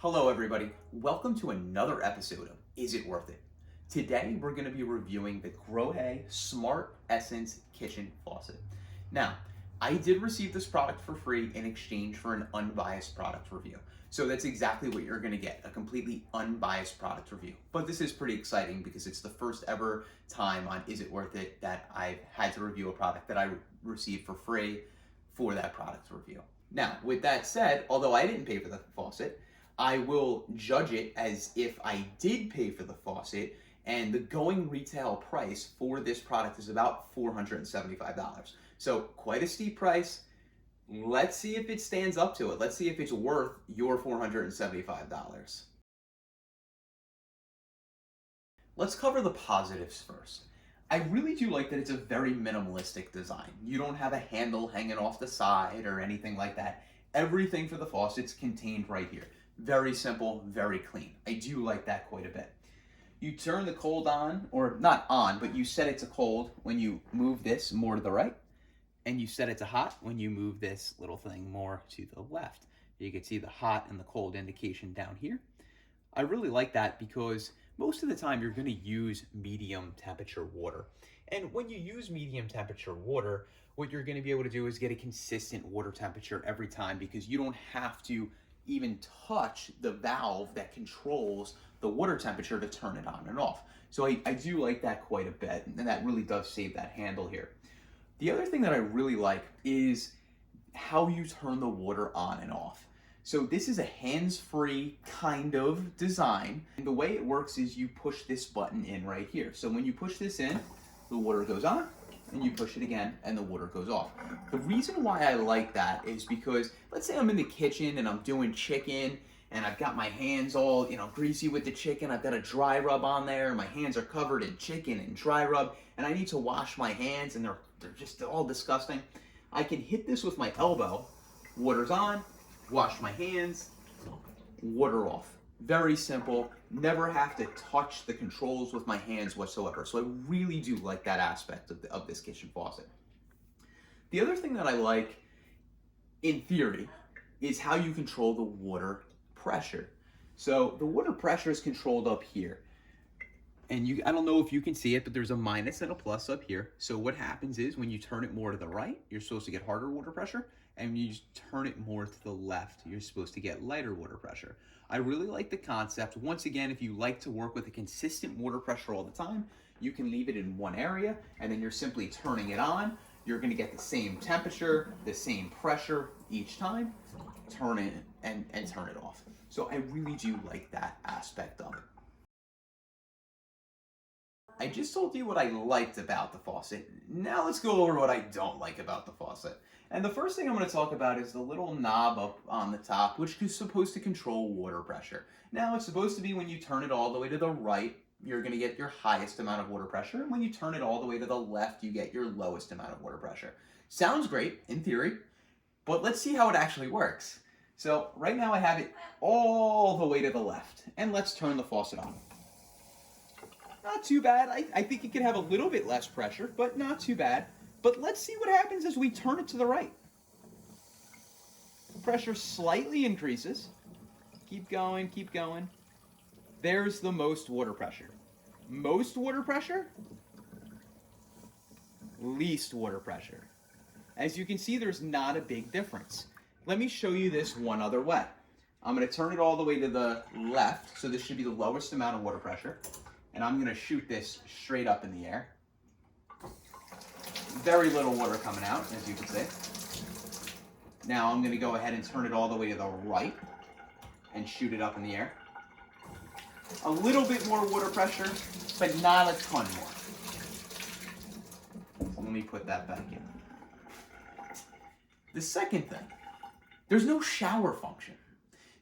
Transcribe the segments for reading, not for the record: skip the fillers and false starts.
Hello everybody, welcome to another episode of Is It Worth It? Today we're going to be reviewing the Grohe Smart Essence Kitchen Faucet. Now, I did receive this product for free in exchange for an unbiased product review. So that's exactly what you're going to get, a completely unbiased product review. But this is pretty exciting because it's the first ever time on Is It Worth It that I've had to review a product that I received for free for that product review. Now, with that said, although I didn't pay for the faucet, I will judge it as if I did pay for the faucet, and the going retail price for this product is about $475. So quite a steep price. Let's see if it stands up to it. Let's see if it's worth your $475. Let's cover the positives first. I really do like that it's a very minimalistic design. You don't have a handle hanging off the side or anything like that. Everything for the faucet's contained right here. Very simple, very clean. I do like that quite a bit. You turn the cold on, or not on, but you set it to cold when you move this more to the right, and you set it to hot when you move this little thing more to the left. You can see the hot and the cold indication down here. I really like that because most of the time you're going to use medium temperature water. And when you use medium temperature water, what you're going to be able to do is get a consistent water temperature every time because you don't have to even touch the valve that controls the water temperature to turn it on and off. So I do like that quite a bit, and that really does save that handle here. The other thing that I really like is how you turn the water on and off. So this is a hands-free kind of design. And the way it works is you push this button in right here. So when you push this in, the water goes on, and you push it again and the water goes off. The reason why I like that is because let's say I'm in the kitchen and I'm doing chicken and I've got my hands all, greasy with the chicken. I've got a dry rub on there. My hands are covered in chicken and dry rub and I need to wash my hands and they're just all disgusting. I can hit this with my elbow. Water's on, wash my hands, water off. Very simple, never have to touch the controls with my hands whatsoever. So I really do like that aspect of this kitchen faucet. The other thing that I like, in theory, is how you control the water pressure. So the water pressure is controlled up here. And I don't know if you can see it, but there's a minus and a plus up here. So what happens is when you turn it more to the right, you're supposed to get harder water pressure. And when you turn it more to the left, you're supposed to get lighter water pressure. I really like the concept. Once again, if you like to work with a consistent water pressure all the time, you can leave it in one area and then you're simply turning it on. You're gonna get the same temperature, the same pressure each time. Turn it and turn it off. So I really do like that aspect of it. I just told you what I liked about the faucet. Now let's go over what I don't like about the faucet. And the first thing I'm going to talk about is the little knob up on the top, which is supposed to control water pressure. Now it's supposed to be when you turn it all the way to the right, you're going to get your highest amount of water pressure. And when you turn it all the way to the left, you get your lowest amount of water pressure. Sounds great in theory, but let's see how it actually works. So right now I have it all the way to the left, and let's turn the faucet on. Not too bad. I think it could have a little bit less pressure, but not too bad. But let's see what happens as we turn it to the right. The pressure slightly increases. Keep going, keep going. There's the most water pressure. Most water pressure, least water pressure. As you can see, there's not a big difference. Let me show you this one other way. I'm going to turn it all the way to the left, so this should be the lowest amount of water pressure. And I'm going to shoot this straight up in the air. Very little water coming out, as you can see. Now I'm going to go ahead and turn it all the way to the right and shoot it up in the air. A little bit more water pressure, but not a ton more. So let me put that back in. The second thing, there's no shower function.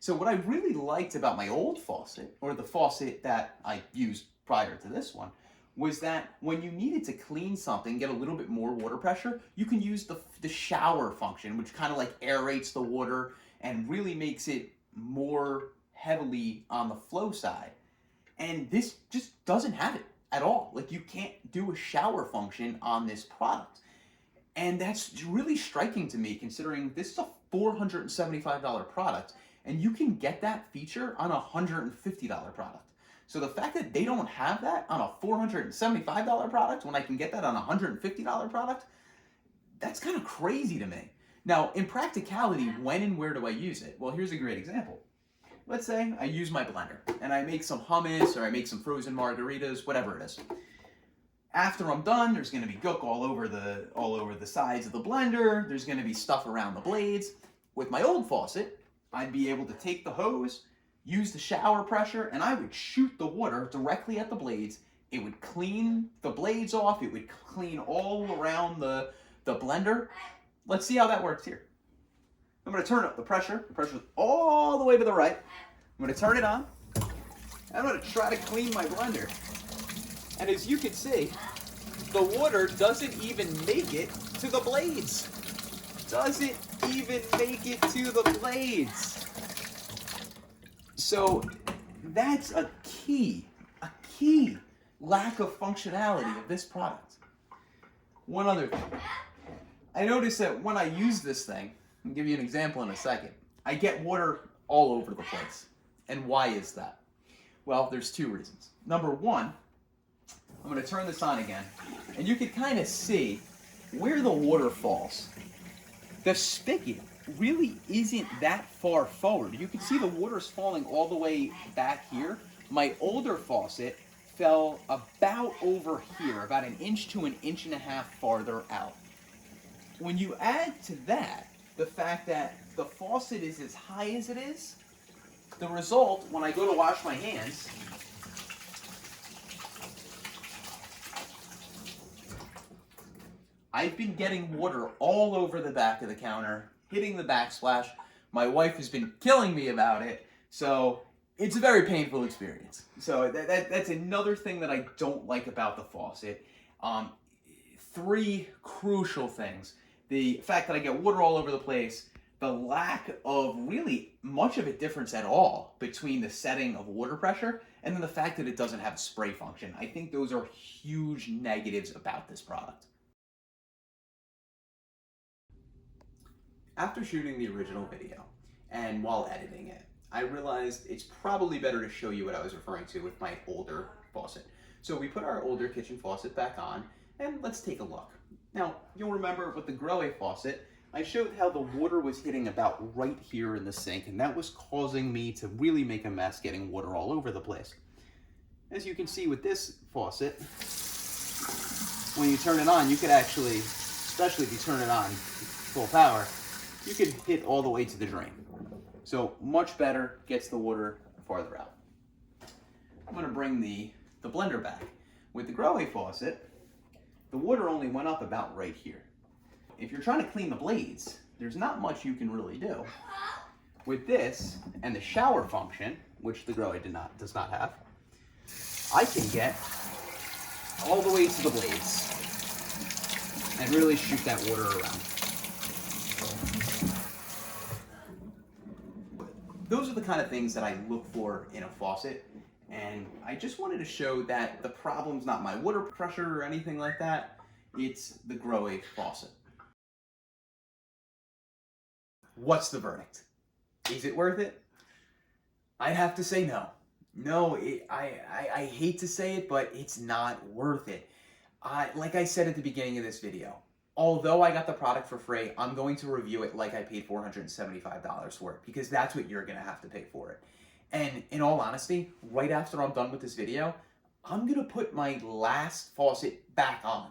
So what I really liked about my old faucet, or the faucet that I used prior to this one, was that when you needed to clean something, get a little bit more water pressure, you can use the shower function, which kind of like aerates the water and really makes it more heavily on the flow side. And this just doesn't have it at all. Like, you can't do a shower function on this product. And that's really striking to me, considering this is a $475 product And you can get that feature on a $150 product. So the fact that they don't have that on a $475 product when I can get that on a $150 product, that's kind of crazy to me. Now, in practicality, when and where do I use it? Well, here's a great example. Let's say I use my blender and I make some hummus or I make some frozen margaritas, whatever it is. After I'm done, there's going to be gook all over the sides of the blender. There's going to be stuff around the blades. With my old faucet, I'd be able to take the hose, use the shower pressure, and I would shoot the water directly at the blades. It would clean the blades off. It would clean all around the blender. Let's see how that works here. I'm going to turn up the pressure. The pressure's all the way to the right. I'm going to turn it on. I'm going to try to clean my blender. And as you can see, the water doesn't even make it to the blades. Doesn't even make it to the blades. So that's a key lack of functionality of this product. One other thing. I noticed that when I use this thing, I'll give you an example in a second, I get water all over the place. And why is that? Well, there's two reasons. Number one, I'm going to turn this on again, and you can kind of see where the water falls. The spigot really isn't that far forward. You can see the water's falling all the way back here. My older faucet fell about over here, about an inch to an inch and a half farther out. When you add to that the fact that the faucet is as high as it is, the result, when I go to wash my hands, I've been getting water all over the back of the counter, hitting the backsplash. My wife has been killing me about it, so it's a very painful experience. So that's another thing that I don't like about the faucet. Three crucial things. The fact that I get water all over the place, the lack of really much of a difference at all between the setting of water pressure, and then the fact that it doesn't have a spray function. I think those are huge negatives about this product. After shooting the original video, and while editing it, I realized it's probably better to show you what I was referring to with my older faucet. So we put our older kitchen faucet back on, and let's take a look. Now, you'll remember with the Grohe faucet, I showed how the water was hitting about right here in the sink, and that was causing me to really make a mess getting water all over the place. As you can see with this faucet, when you turn it on, you could actually, especially if you turn it on full power, you could hit all the way to the drain. So much better, gets the water farther out. I'm going to bring the blender back. With the Grohe faucet, the water only went up about right here. If you're trying to clean the blades, there's not much you can really do. With this and the shower function, which the Grohe does not have, I can get all the way to the blades and really shoot that water around. Those are the kind of things that I look for in a faucet, and I just wanted to show that the problem's not my water pressure or anything like that, it's the Grohe faucet. What's the verdict? Is it worth it? I'd have to say no. No, I hate to say it, but it's not worth it. Like I said at the beginning of this video, although I got the product for free, I'm going to review it like I paid $475 for it, because that's what you're going to have to pay for it. And in all honesty, right after I'm done with this video, I'm going to put my last faucet back on.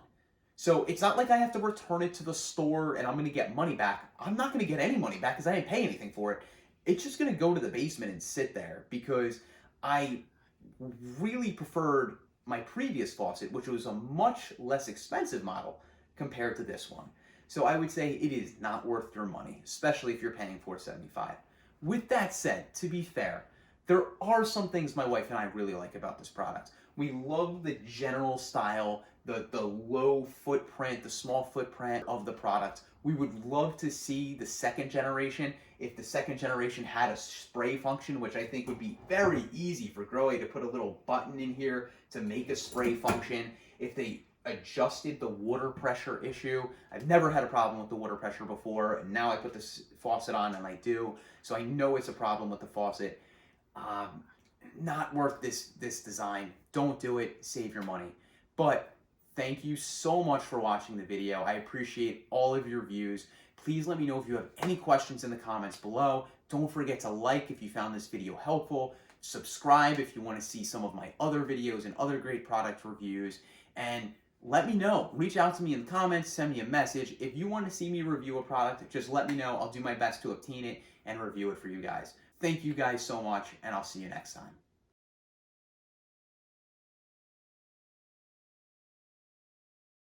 So it's not like I have to return it to the store and I'm going to get money back. I'm not going to get any money back because I didn't pay anything for it. It's just going to go to the basement and sit there because I really preferred my previous faucet, which was a much less expensive model compared to this one. So I would say it is not worth your money, especially if you're paying $475. With that said, to be fair, there are some things my wife and I really like about this product. We love the general style, the low footprint, the small footprint of the product. We would love to see the second generation. If the second generation had a spray function, which I think would be very easy for Grohe to put a little button in here to make a spray function. If they adjusted the water pressure issue. I've never had a problem with the water pressure before, and now I put this faucet on and I do. So I know it's a problem with the faucet. Um, Not worth this design. Don't do it. Save your money. But thank you so much for watching the video. I appreciate all of your views. Please let me know if you have any questions in the comments below. Don't forget to like if you found this video helpful. Subscribe if you want to see some of my other videos and other great product reviews. And let me know. Reach out to me in the comments. Send me a message. If you want to see me review a product, just let me know. I'll do my best to obtain it and review it for you guys. Thank you guys so much, and I'll see you next time.